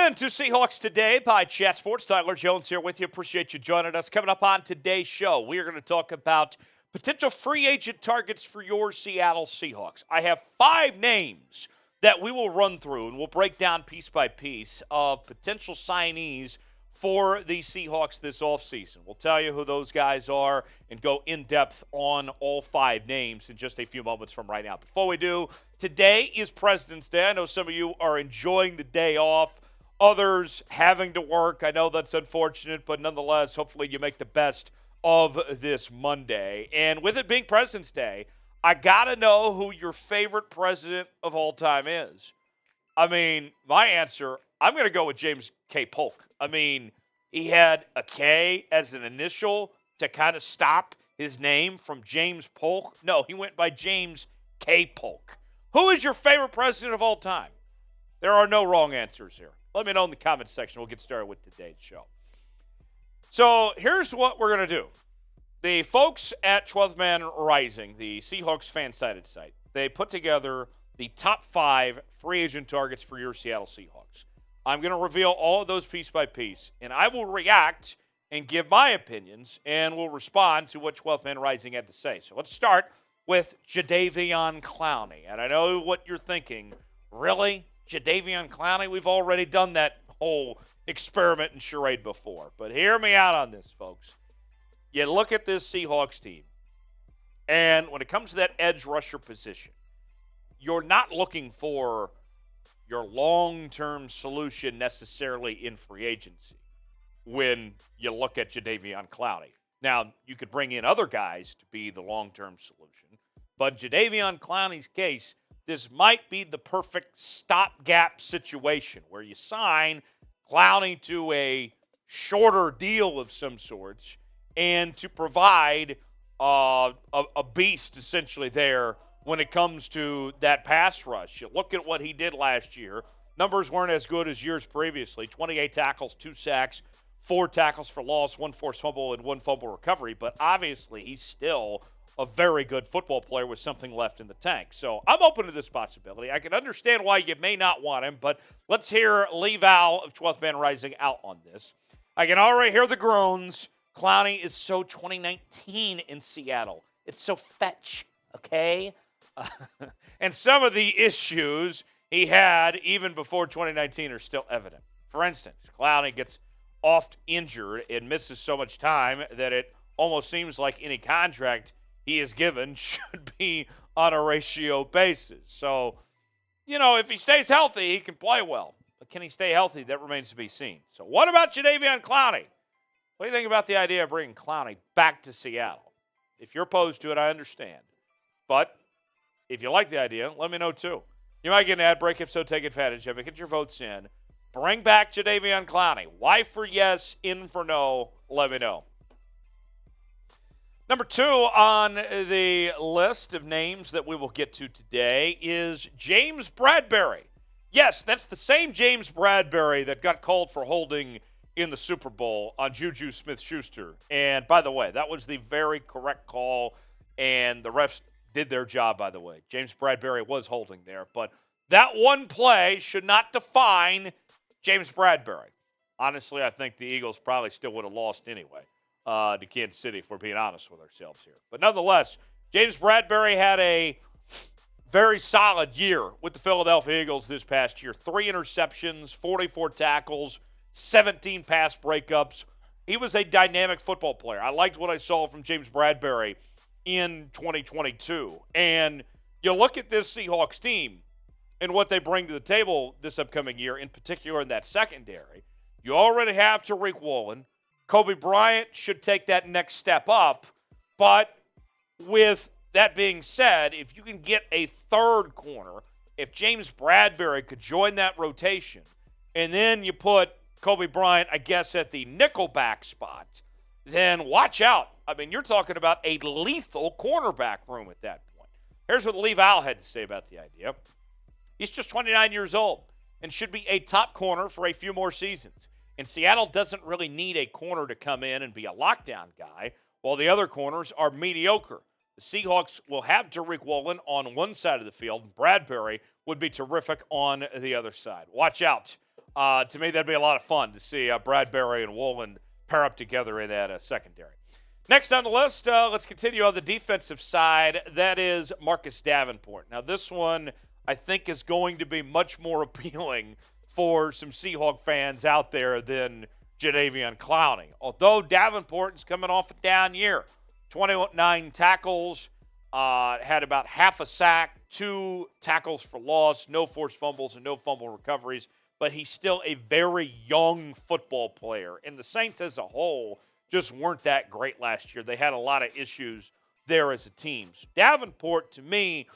into Seahawks Today by Chat Sports. Tyler Jones here with you. Appreciate you joining us. Coming up on today's show, we are going to talk about potential free agent targets for your Seattle Seahawks. I have 5 names that we will run through, and we'll break down piece by piece of potential signees for the Seahawks this offseason. We'll tell you who those guys are and go in-depth on all 5 names in just a few moments from right now. Before we do, today is President's Day. I know some of you are enjoying the day off, others having to work. I know that's unfortunate, but nonetheless, hopefully you make the best of this Monday. And with it being President's Day, I got to know who your favorite president of all time is. I mean, my answer, I'm going to go with James K. Polk. I mean, he had a K as an initial to kind of stop his name from James Polk. No, he went by James K. Polk. Who is your favorite president of all time? There are no wrong answers here. Let me know in the comments section. We'll get started with today's show. So here's what we're going to do. The folks at 12th Man Rising, the Seahawks fan-sided site, they put together the top 5 free agent targets for your Seattle Seahawks. I'm going to reveal all of those piece by piece, and I will react and give my opinions, and we'll respond to what 12th Man Rising had to say. So let's start with Jadeveon Clowney. And I know what you're thinking. Really? Jadeveon Clowney? We've already done that whole experiment and charade before. But hear me out on this, folks. You look at this Seahawks team, and when it comes to that edge rusher position, you're not looking for your long-term solution necessarily in free agency when you look at Jadeveon Clowney. Now, you could bring in other guys to be the long-term solution, but Jadeveon Clowney's case, this might be the perfect stopgap situation where you sign Clowney to a shorter deal of some sorts and to provide a beast essentially there when it comes to that pass rush. You look at what he did last year. Numbers weren't as good as years previously. 28 tackles, 2 sacks, 4 tackles for loss, 1 forced fumble, and 1 fumble recovery. But obviously, he's still a very good football player with something left in the tank. So I'm open to this possibility. I can understand why you may not want him, but let's hear Lee Val of 12th Man Rising out on this. I can already hear the groans. Clowney is so 2019 in Seattle. It's so fetch, okay? And some of the issues he had even before 2019 are still evident. For instance, Clowney gets oft injured and misses so much time that it almost seems like any contract he is given should be on a ratio basis. So, you know, if he stays healthy, he can play well. But can he stay healthy? That remains to be seen. So what about Jadeveon Clowney? What do you think about the idea of bringing Clowney back to Seattle? If you're opposed to it, I understand. But if you like the idea, let me know too. You might get an ad break. If so, take advantage of it. Get your votes in. Bring back Jadeveon Clowney. Y for yes, in for no. Let me know. Number 2 on the list of names that we will get to today is James Bradberry. Yes, that's the same James Bradberry that got called for holding in the Super Bowl on Juju Smith-Schuster. And by the way, that was the very correct call, and the refs did their job, by the way. James Bradberry was holding there, but that one play should not define James Bradberry. Honestly, I think the Eagles probably still would have lost anyway to Kansas City, if we're being honest with ourselves here. But nonetheless, James Bradberry had a very solid year with the Philadelphia Eagles this past year. 3 interceptions, 44 tackles, 17 pass breakups. He was a dynamic football player. I liked what I saw from James Bradberry in 2022. And you look at this Seahawks team and what they bring to the table this upcoming year, in particular in that secondary. You already have Tariq Woolen. Kobe Bryant should take that next step up. But with that being said, if you can get a third corner, if James Bradberry could join that rotation, and then you put Kobe Bryant, I guess, at the nickelback spot, then watch out. I mean, you're talking about a lethal cornerback room at that point. Here's what Lee Val had to say about the idea. He's just 29 years old and should be a top corner for a few more seasons. And Seattle doesn't really need a corner to come in and be a lockdown guy, while the other corners are mediocre. The Seahawks will have Tariq Woolen on one side of the field, and Bradberry would be terrific on the other side. Watch out. To me, that'd be a lot of fun to see Bradberry and Woolen pair up together in that secondary. Next on the list, let's continue on the defensive side. That is Marcus Davenport. Now, this one I think is going to be much more appealing for some Seahawk fans out there than Jadeveon Clowney. Although Davenport is coming off a down year, 29 tackles, had about half a sack, 2 tackles for loss, no forced fumbles, and no fumble recoveries. But he's still a very young football player. And the Saints as a whole just weren't that great last year. They had a lot of issues there as a team. So Davenport, to me,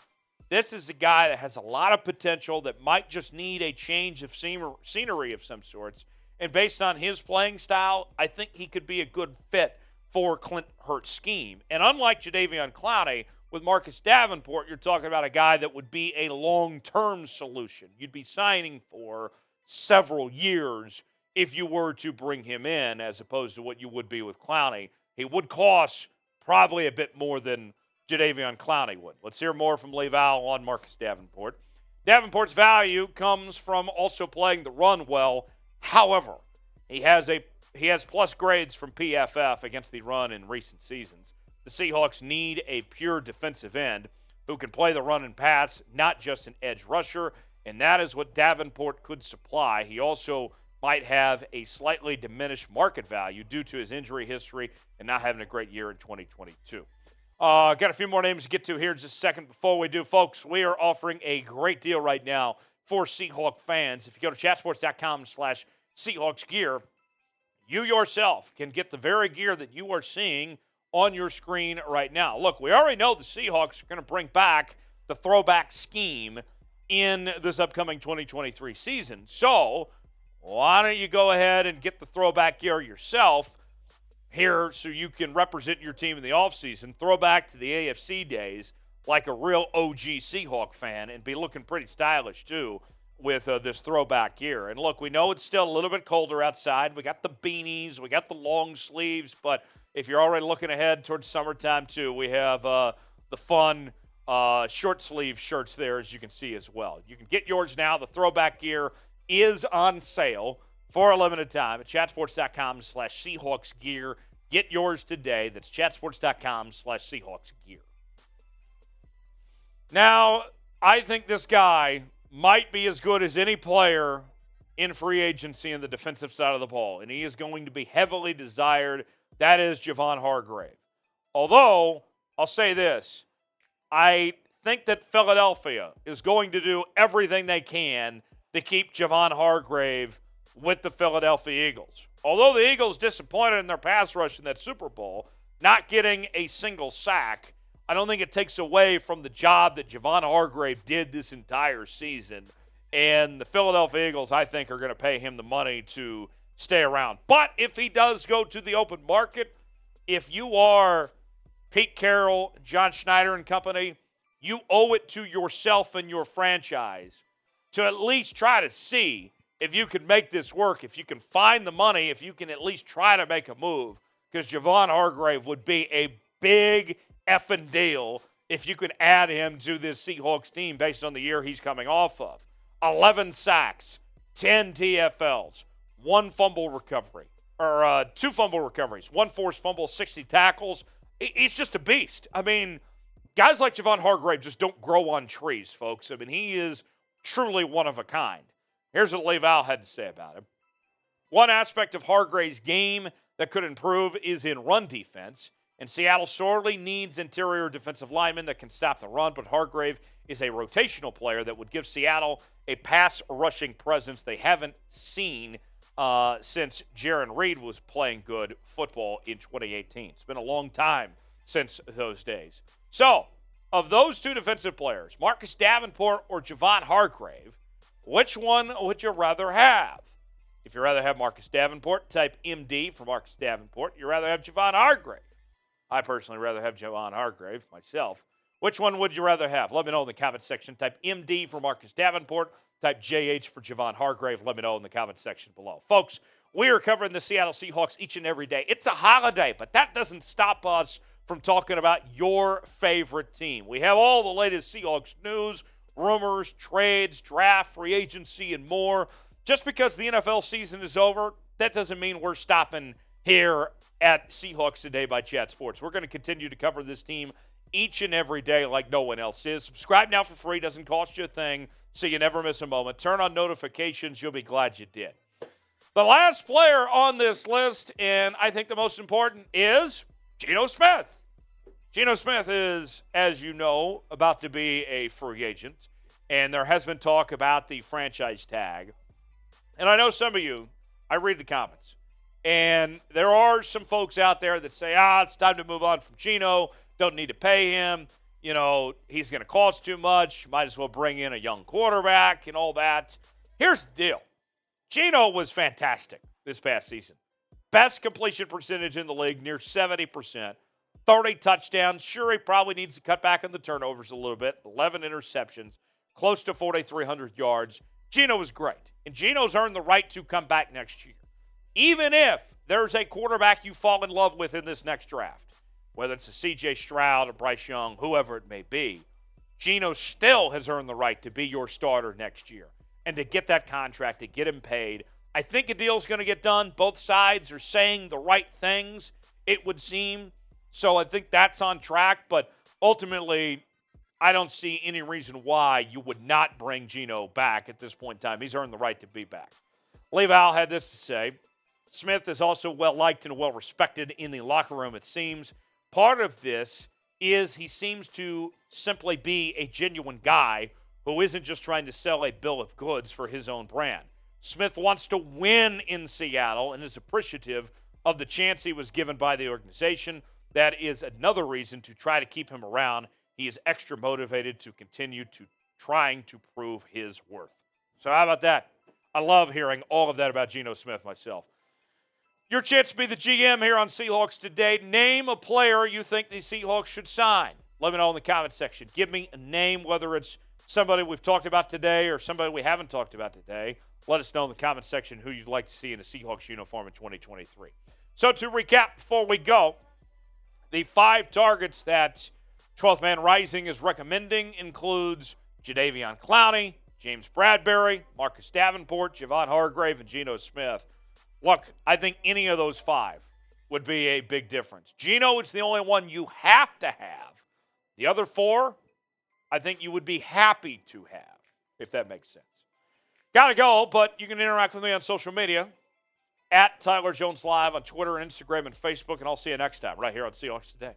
this is a guy that has a lot of potential that might just need a change of scenery of some sorts. And based on his playing style, I think he could be a good fit for Clint Hurt's scheme. And unlike Jadeveon Clowney, with Marcus Davenport, you're talking about a guy that would be a long-term solution. You'd be signing for several years if you were to bring him in, as opposed to what you would be with Clowney. He would cost probably a bit more than Jadeveon Clowney would. Let's hear more from Leval on Marcus Davenport. Davenport's value comes from also playing the run well. However, he has plus grades from PFF against the run in recent seasons. The Seahawks need a pure defensive end who can play the run and pass, not just an edge rusher, and that is what Davenport could supply. He also might have a slightly diminished market value due to his injury history and not having a great year in 2022. Got a few more names to get to here in just a second. Before we do, folks, we are offering a great deal right now for Seahawk fans. If you go to chatsports.com/Seahawks gear, you yourself can get the very gear that you are seeing on your screen right now. Look, we already know the Seahawks are going to bring back the throwback scheme in this upcoming 2023 season. So why don't you go ahead and get the throwback gear yourself here so you can represent your team in the offseason, throw back to the AFC days like a real OG Seahawk fan, and be looking pretty stylish too with this throwback gear. And look, we know it's still a little bit colder outside. We got the beanies, we got the long sleeves, but if you're already looking ahead towards summertime too, we have the fun short sleeve shirts there, as you can see as well. You can get yours now. The throwback gear is on sale for a limited time at chatsports.com/Seahawks gear. Get yours today. That's chatsports.com/Seahawks gear. Now, I think this guy might be as good as any player in free agency in the defensive side of the ball, and he is going to be heavily desired. That is Javon Hargrave. Although, I'll say this, I think that Philadelphia is going to do everything they can to keep Javon Hargrave with the Philadelphia Eagles. Although the Eagles disappointed in their pass rush in that Super Bowl, not getting a single sack, I don't think it takes away from the job that Javon Hargrave did this entire season. And the Philadelphia Eagles, I think, are going to pay him the money to stay around. But if he does go to the open market, if you are Pete Carroll, John Schneider and company, you owe it to yourself and your franchise to at least try to see if you can make this work, if you can find the money, if you can at least try to make a move, because Javon Hargrave would be a big effing deal if you could add him to this Seahawks team based on the year he's coming off of. 11 sacks, 10 TFLs, 1 fumble recovery, or 2 fumble recoveries, 1 forced fumble, 60 tackles. He's just a beast. I mean, guys like Javon Hargrave just don't grow on trees, folks. I mean, he is truly one of a kind. Here's what Leval had to say about him. One aspect of Hargrave's game that could improve is in run defense, and Seattle sorely needs interior defensive linemen that can stop the run, but Hargrave is a rotational player that would give Seattle a pass-rushing presence they haven't seen since Jaron Reed was playing good football in 2018. It's been a long time since those days. So, of those two defensive players, Marcus Davenport or Javon Hargrave, which one would you rather have? If you'd rather have Marcus Davenport, type MD for Marcus Davenport. You'd rather have Javon Hargrave. I personally rather have Javon Hargrave myself. Which one would you rather have? Let me know in the comment section. Type MD for Marcus Davenport. Type JH for Javon Hargrave. Let me know in the comment section below. Folks, we are covering the Seattle Seahawks each and every day. It's a holiday, but that doesn't stop us from talking about your favorite team. We have all the latest Seahawks news, rumors, trades, draft, free agency, and more just because the NFL season is over, that doesn't mean we're stopping here at Seahawks Today by Chat Sports. We're going to continue to cover this team each and every day like no one else is. Subscribe now for free. Doesn't cost you a thing, so you never miss a moment. Turn on notifications. You'll be glad you did. The last player on this list, and I think the most important, is Geno Smith. Geno Smith is, as you know, about to be a free agent, and there has been talk about the franchise tag. And I know some of you, I read the comments, and there are some folks out there that say, it's time to move on from Geno. Don't need to pay him. You know, he's going to cost too much. Might as well bring in a young quarterback and all that. Here's the deal. Geno was fantastic this past season. Best completion percentage in the league, near 70%. 30 touchdowns. Sure, he probably needs to cut back on the turnovers a little bit. 11 interceptions. Close to 4,300 yards. Geno was great. And Geno's earned the right to come back next year. Even if there's a quarterback you fall in love with in this next draft, whether it's a C.J. Stroud or Bryce Young, whoever it may be, Geno still has earned the right to be your starter next year and to get that contract, to get him paid. I think a deal's going to get done. Both sides are saying the right things, it would seem. So I think that's on track. But ultimately, I don't see any reason why you would not bring Geno back at this point in time. He's earned the right to be back. Lee Val had this to say. Smith is also well-liked and well-respected in the locker room, it seems. Part of this is he seems to simply be a genuine guy who isn't just trying to sell a bill of goods for his own brand. Smith wants to win in Seattle and is appreciative of the chance he was given by the organization. That is another reason to try to keep him around. He is extra motivated to continue to trying to prove his worth. So how about that? I love hearing all of that about Geno Smith myself. Your chance to be the GM here on Seahawks Today. Name a player you think the Seahawks should sign. Let me know in the comment section. Give me a name, whether it's somebody we've talked about today or somebody we haven't talked about today. Let us know in the comment section who you'd like to see in a Seahawks uniform in 2023. So to recap before we go, the 5 targets that 12th Man Rising is recommending includes Jadeveon Clowney, James Bradberry, Marcus Davenport, Javon Hargrave, and Geno Smith. Look, I think any of those 5 would be a big difference. Geno is the only one you have to have. The other 4, I think you would be happy to have, if that makes sense. Got to go, but you can interact with me on social media at Tyler Jones Live on Twitter and Instagram and Facebook, and I'll see you next time right here on Seahawks Today.